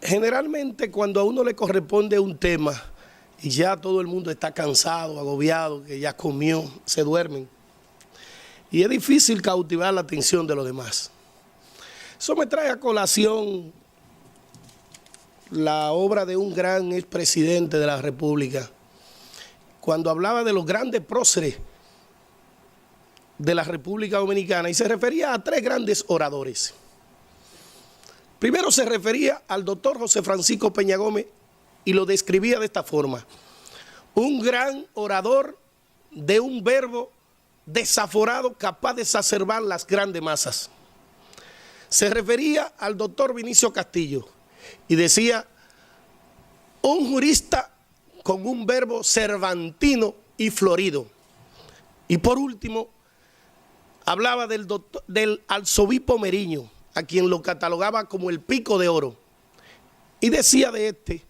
Generalmente cuando a uno le corresponde un tema y ya todo el mundo está cansado, agobiado, que ya comió, se duermen. Y es difícil cautivar la atención de los demás. Eso me trae a colación la obra de un gran expresidente de la República, cuando hablaba de los grandes próceres de la República Dominicana y se refería a tres grandes oradores. Primero se refería al doctor José Francisco Peña Gómez y lo describía de esta forma: un gran orador de un verbo desaforado capaz de exacerbar las grandes masas. Se refería al doctor Vinicio Castillo y decía: un jurista con un verbo cervantino y florido. Y por último, hablaba del arzobispo Meriño, a quien lo catalogaba como el pico de oro, y decía de este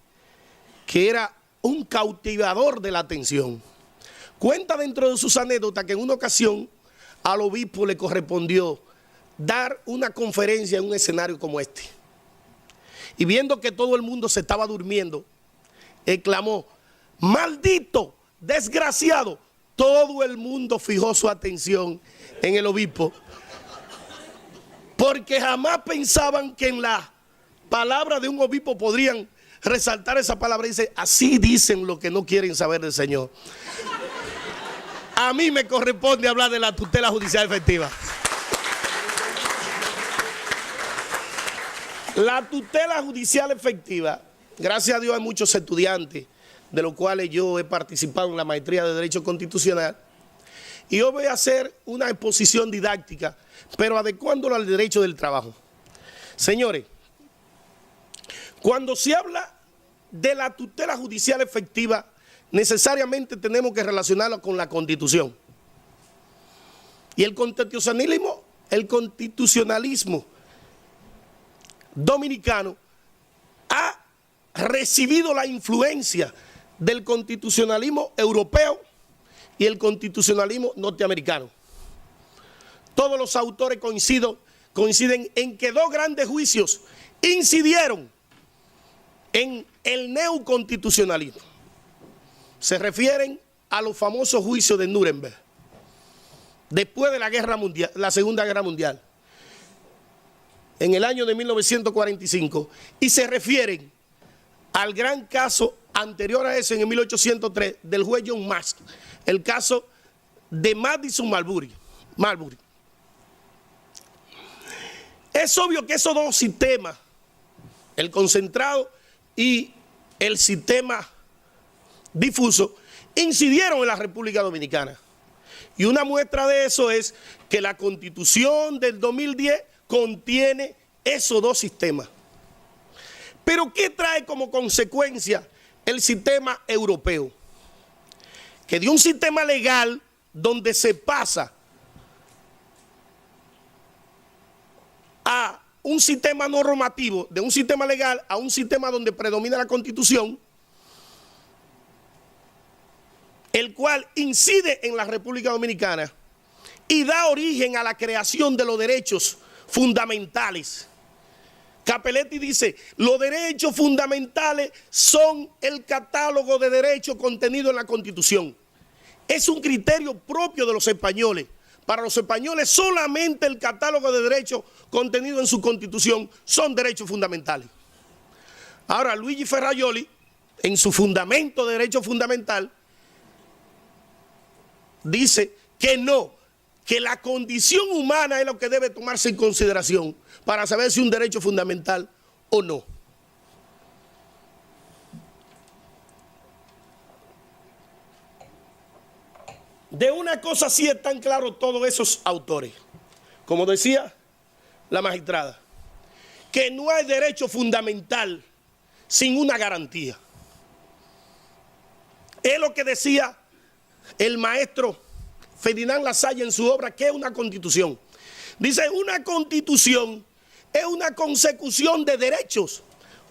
que era un cautivador de la atención. Cuenta dentro de sus anécdotas que en una ocasión al obispo le correspondió dar una conferencia en un escenario como este, y viendo que todo el mundo se estaba durmiendo, exclamó: maldito, desgraciado. Todo el mundo fijó su atención en el obispo, porque jamás pensaban que en la palabra de un obispo podrían resaltar esa palabra. Dice: así dicen los que no quieren saber del Señor. A mí me corresponde hablar de la tutela judicial efectiva. La tutela judicial efectiva, gracias a Dios hay muchos estudiantes, de los cuales yo he participado en la maestría de Derecho Constitucional, y hoy voy a hacer una exposición didáctica, pero adecuándola al derecho del trabajo. Señores, cuando se habla de la tutela judicial efectiva, necesariamente tenemos que relacionarlo con la Constitución. Y el constitucionalismo dominicano ha recibido la influencia del constitucionalismo europeo y el constitucionalismo norteamericano. Todos los autores coinciden en que dos grandes juicios incidieron en el neoconstitucionalismo. Se refieren a los famosos juicios de Nuremberg, después de la Segunda Guerra Mundial, en el año de 1945, y se refieren al gran caso anterior a ese, en 1803, del juez John Mask, el caso de Madison Marbury. Es obvio que esos dos sistemas, el concentrado y el sistema difuso, incidieron en la República Dominicana. Y una muestra de eso es que la Constitución del 2010 contiene esos dos sistemas. Pero ¿qué trae como consecuencia el sistema europeo? Que de un sistema legal donde se pasa a un sistema normativo, de un sistema legal a un sistema donde predomina la Constitución, el cual incide en la República Dominicana y da origen a la creación de los derechos fundamentales. Capelletti dice: los derechos fundamentales son el catálogo de derechos contenido en la Constitución. Es un criterio propio de los españoles. Para los españoles solamente el catálogo de derechos contenido en su Constitución son derechos fundamentales. Ahora, Luigi Ferrajoli, en su fundamento de derecho fundamental, dice que no, que la condición humana es lo que debe tomarse en consideración para saber si un derecho fundamental o no. De una cosa sí están claros todos esos autores, como decía la magistrada, que no hay derecho fundamental sin una garantía. Es lo que decía el maestro Ferdinand Lasalle en su obra, que es una constitución. Dice: una constitución es una consecución de derechos,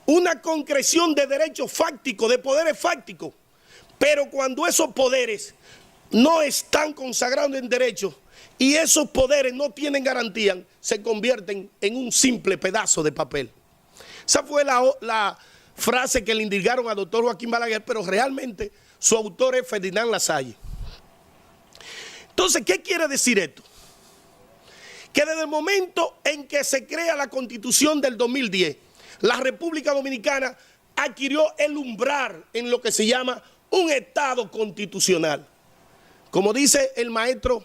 una concreción de derechos fácticos, de poderes fácticos. Pero cuando esos poderes no están consagrados en derechos y esos poderes no tienen garantía, se convierten en un simple pedazo de papel. Esa fue la frase que le indicaron al doctor Joaquín Balaguer, pero realmente su autor es Ferdinand Lasalle. Entonces, ¿qué quiere decir esto? Que desde el momento en que se crea la Constitución del 2010, la República Dominicana adquirió el umbral en lo que se llama un Estado constitucional. Como dice el maestro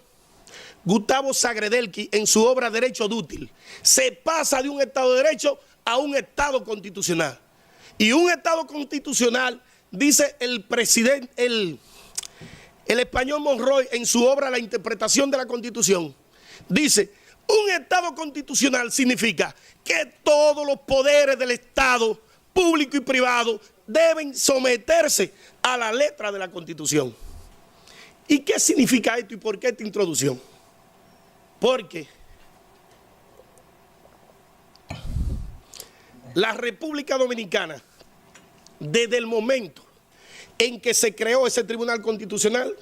Gustavo Sagredelki en su obra Derecho Dútil, se pasa de un Estado de Derecho a un Estado constitucional. Y un Estado constitucional, dice el presidente, el español Monroy en su obra La interpretación de la Constitución, dice, un Estado constitucional significa que todos los poderes del Estado, público y privado, deben someterse a la letra de la Constitución. ¿Y qué significa esto y por qué esta introducción? Porque la República Dominicana, desde el momento en que se creó ese Tribunal Constitucional,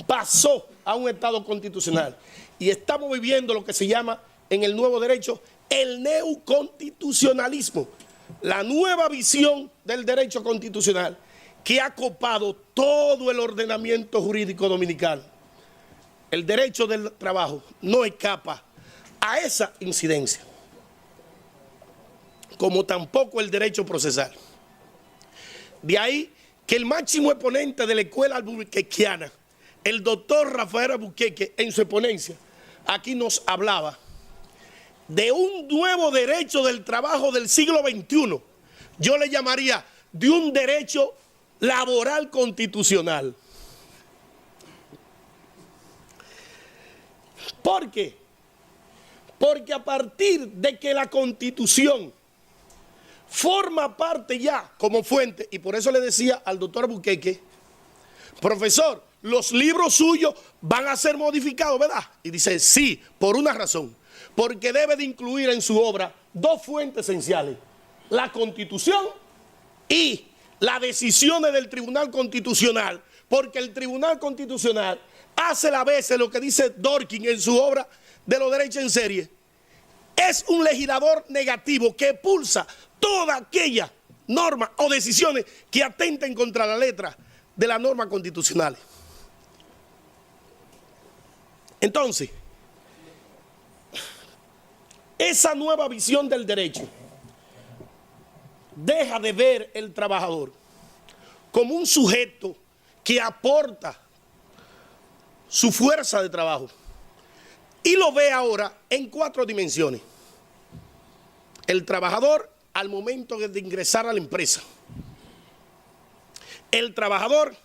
pasó a un Estado constitucional. Y estamos viviendo lo que se llama en el nuevo derecho el neoconstitucionalismo, la nueva visión del derecho constitucional que ha copado todo el ordenamiento jurídico dominicano. El derecho del trabajo no escapa a esa incidencia, como tampoco el derecho procesal. De ahí que el máximo exponente de la escuela albuquerquiana, el doctor Rafael Albuquerque, en su ponencia, aquí nos hablaba de un nuevo derecho del trabajo del siglo XXI. Yo le llamaría de un derecho laboral constitucional. ¿Por qué? Porque a partir de que la Constitución forma parte ya como fuente, y por eso le decía al doctor Albuquerque, profesor, los libros suyos van a ser modificados, ¿verdad? Y dice, sí, por una razón, porque debe de incluir en su obra dos fuentes esenciales, la Constitución y las decisiones del Tribunal Constitucional, porque el Tribunal Constitucional hace a veces lo que dice Dworkin en su obra de los derechos en serie, es un legislador negativo que expulsa toda aquella norma o decisiones que atenten contra la letra de las normas constitucionales. Entonces, esa nueva visión del derecho deja de ver el trabajador como un sujeto que aporta su fuerza de trabajo y lo ve ahora en 4 dimensiones. El trabajador al momento de ingresar a la empresa, el trabajador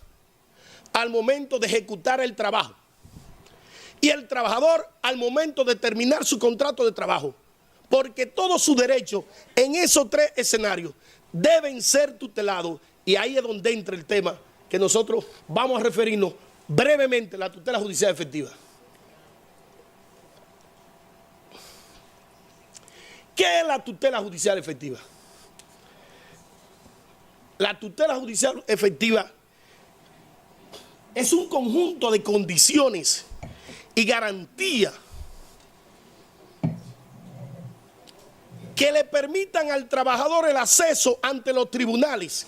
al momento de ejecutar el trabajo y el trabajador al momento de terminar su contrato de trabajo, porque todos sus derechos en esos 3 escenarios deben ser tutelados, y ahí es donde entra el tema que nosotros vamos a referirnos brevemente, la tutela judicial efectiva. ¿Qué es la tutela judicial efectiva? La tutela judicial efectiva es un conjunto de condiciones y garantías que le permitan al trabajador el acceso ante los tribunales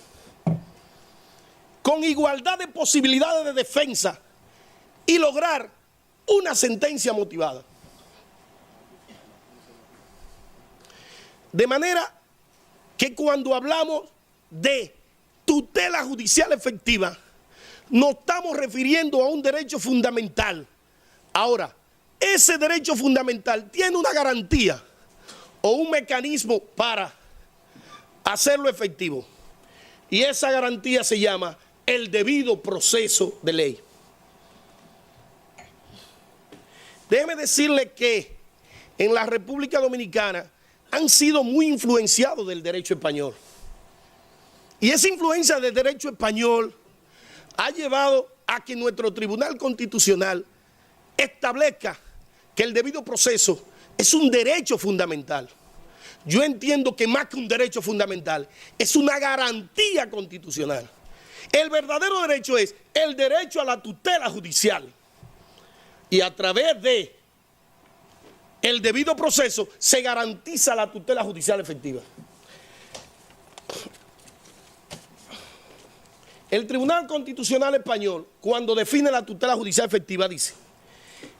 con igualdad de posibilidades de defensa y lograr una sentencia motivada. De manera que cuando hablamos de tutela judicial efectiva, nos estamos refiriendo a un derecho fundamental. Ahora, ese derecho fundamental tiene una garantía o un mecanismo para hacerlo efectivo. Y esa garantía se llama el debido proceso de ley. Déjeme decirle que en la República Dominicana han sido muy influenciados del derecho español. Y esa influencia del derecho español ha llevado a que nuestro Tribunal Constitucional establezca que el debido proceso es un derecho fundamental. Yo entiendo que más que un derecho fundamental, es una garantía constitucional. El verdadero derecho es el derecho a la tutela judicial. Y a través de el debido proceso se garantiza la tutela judicial efectiva. El Tribunal Constitucional Español, cuando define la tutela judicial efectiva, dice,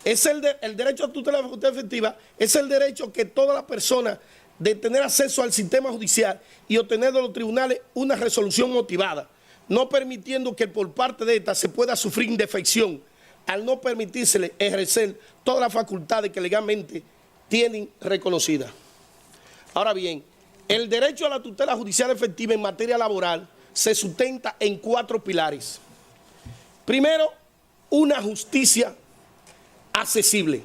el derecho a tutela judicial efectiva es el derecho que toda la persona de tener acceso al sistema judicial y obtener de los tribunales una resolución motivada, no permitiendo que por parte de esta se pueda sufrir indefección al no permitírsele ejercer todas las facultades que legalmente tienen reconocidas. Ahora bien, el derecho a la tutela judicial efectiva en materia laboral se sustenta en 4 pilares. Primero, una justicia accesible.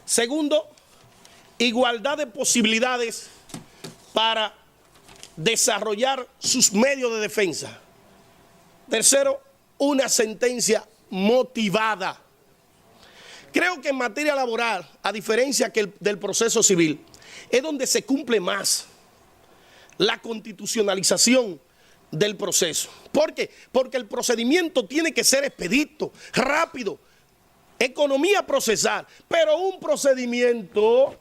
Segundo, igualdad de posibilidades para desarrollar sus medios de defensa. Tercero, una sentencia motivada. Creo que en materia laboral, a diferencia del proceso civil, es donde se cumple más la constitucionalización del proceso. ¿Por qué? Porque el procedimiento tiene que ser expedito, rápido, economía procesal, pero un procedimiento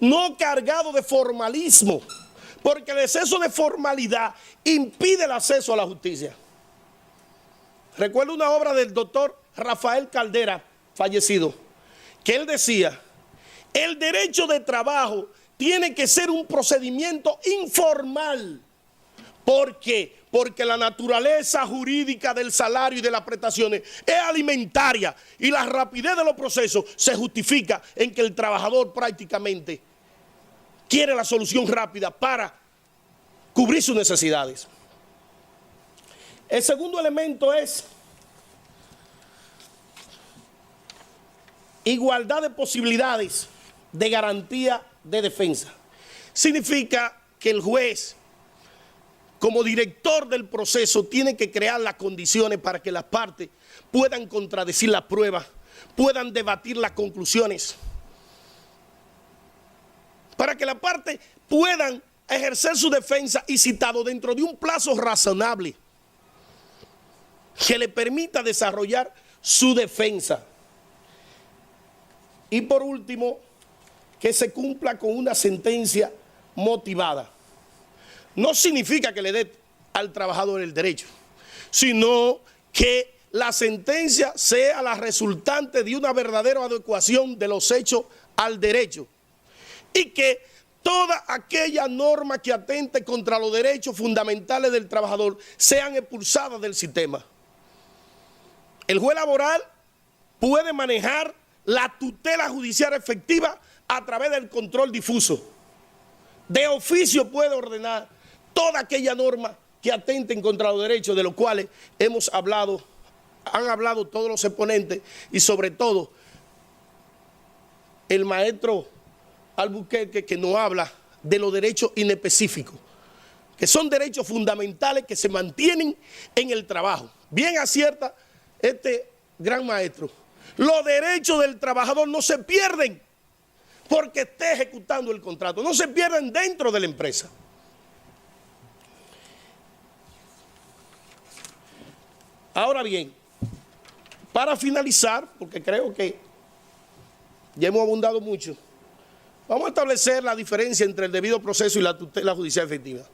no cargado de formalismo, porque el exceso de formalidad impide el acceso a la justicia. Recuerdo una obra del doctor Rafael Caldera, fallecido, que él decía, el derecho de trabajo tiene que ser un procedimiento informal. ¿Por qué? Porque la naturaleza jurídica del salario y de las prestaciones es alimentaria y la rapidez de los procesos se justifica en que el trabajador prácticamente quiere la solución rápida para cubrir sus necesidades. El segundo elemento es igualdad de posibilidades de garantía de defensa. Significa que el juez, como director del proceso, tiene que crear las condiciones para que las partes puedan contradecir las pruebas, puedan debatir las conclusiones, para que las partes puedan ejercer su defensa y citado dentro de un plazo razonable que le permita desarrollar su defensa. Y por último, que se cumpla con una sentencia motivada. No significa que le dé al trabajador el derecho, sino que la sentencia sea la resultante de una verdadera adecuación de los hechos al derecho y que toda aquella norma que atente contra los derechos fundamentales del trabajador sean expulsadas del sistema. El juez laboral puede manejar la tutela judicial efectiva a través del control difuso. De oficio puede ordenar toda aquella norma que atenten contra los derechos de los cuales han hablado todos los exponentes y sobre todo el maestro Albuquerque, que nos habla de los derechos inespecíficos, que son derechos fundamentales que se mantienen en el trabajo. Bien acierta este gran maestro. Los derechos del trabajador no se pierden porque esté ejecutando el contrato, no se pierden dentro de la empresa. Ahora bien, para finalizar, porque creo que ya hemos abundado mucho, vamos a establecer la diferencia entre el debido proceso y la tutela judicial efectiva.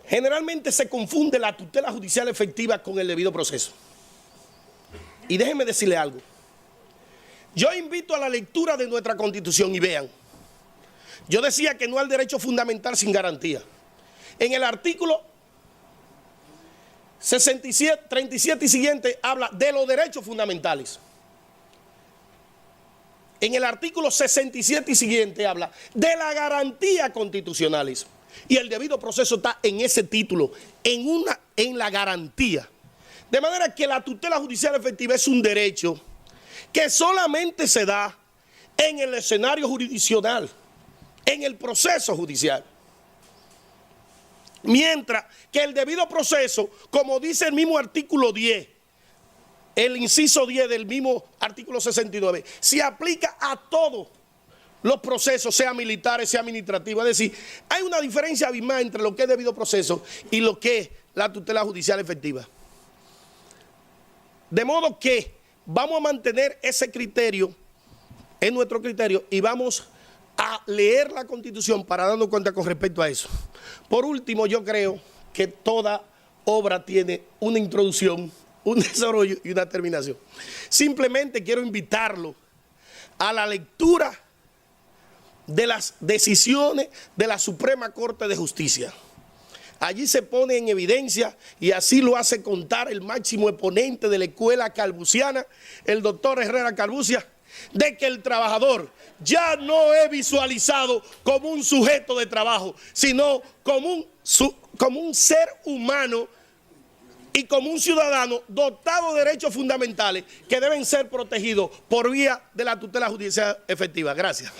Generalmente se confunde la tutela judicial efectiva con el debido proceso. Y déjenme decirle algo. Yo invito a la lectura de nuestra Constitución y vean. Yo decía que no hay derecho fundamental sin garantía. En el artículo 37 y siguiente habla de los derechos fundamentales. En el artículo 67 y siguiente habla de las garantías constitucionales. Y el debido proceso está en ese título, en la garantía. De manera que la tutela judicial efectiva es un derecho que solamente se da en el escenario jurisdiccional, en el proceso judicial. Mientras que el debido proceso, como dice el mismo artículo 10, el inciso 10 del mismo artículo 69, se aplica a todos los procesos, sean militares, sean administrativos. Es decir, hay una diferencia abismal entre lo que es debido proceso y lo que es la tutela judicial efectiva. De modo que vamos a mantener ese criterio, es nuestro criterio, y vamos a leer la Constitución para darnos cuenta con respecto a eso. Por último, yo creo que toda obra tiene una introducción, un desarrollo y una terminación. Simplemente quiero invitarlo a la lectura de las decisiones de la Suprema Corte de Justicia. Allí se pone en evidencia, y así lo hace contar el máximo exponente de la escuela calbuciana, el doctor Herrera Calbucia, de que el trabajador ya no es visualizado como un sujeto de trabajo, sino como un ser humano y como un ciudadano dotado de derechos fundamentales que deben ser protegidos por vía de la tutela judicial efectiva. Gracias.